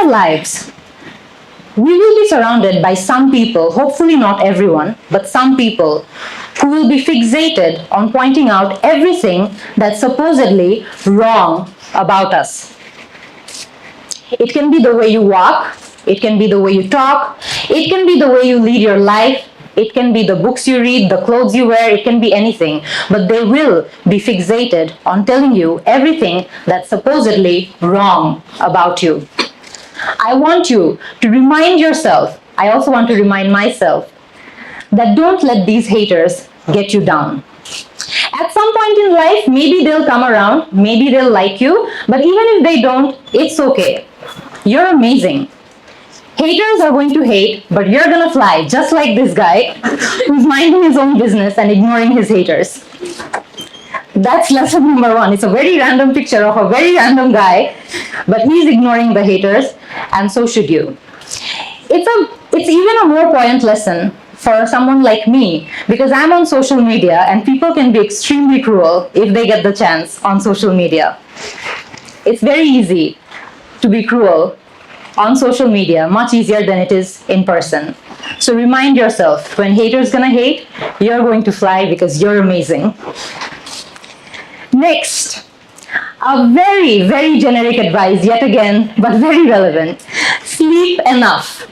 our lives, we will be surrounded by some people, hopefully not everyone, but some people who will be fixated on pointing out everything that's supposedly wrong about us. It can be the way you walk, it can be the way you talk, it can be the way you lead your life, it can be the books you read, the clothes you wear, it can be anything. But they will be fixated on telling you everything that's supposedly wrong about you. I want you to remind yourself, I also want to remind myself, that don't let these haters get you down. At some point in life, maybe they'll come around, maybe they'll like you, but even if they don't, it's okay. You're amazing. Haters are going to hate, but you're gonna fly, just like this guy who's minding his own business and ignoring his haters. That's lesson number one. It's a very random picture of a very random guy, but he's ignoring the haters, and so should you. It's even a more poignant lesson for someone like me, because I'm on social media and people can be extremely cruel if they get the chance on social media. It's very easy to be cruel on social media, much easier than it is in person. So remind yourself, when haters gonna hate, you're going to fly because you're amazing. Next, a very, very generic advice, yet again, but very relevant. Sleep enough.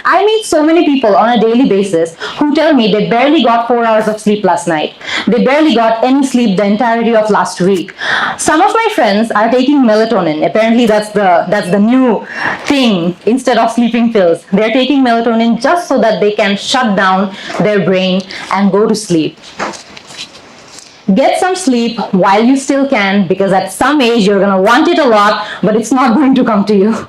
I meet so many people on a daily basis who tell me they barely got 4 hours of sleep last night. They barely got any sleep the entirety of last week. Some of my friends are taking melatonin. Apparently that's the new thing. Instead of sleeping pills, they're taking melatonin just so that they can shut down their brain and go to sleep. Get some sleep while you still can, because at some age you're going to want it a lot, but it's not going to come to you.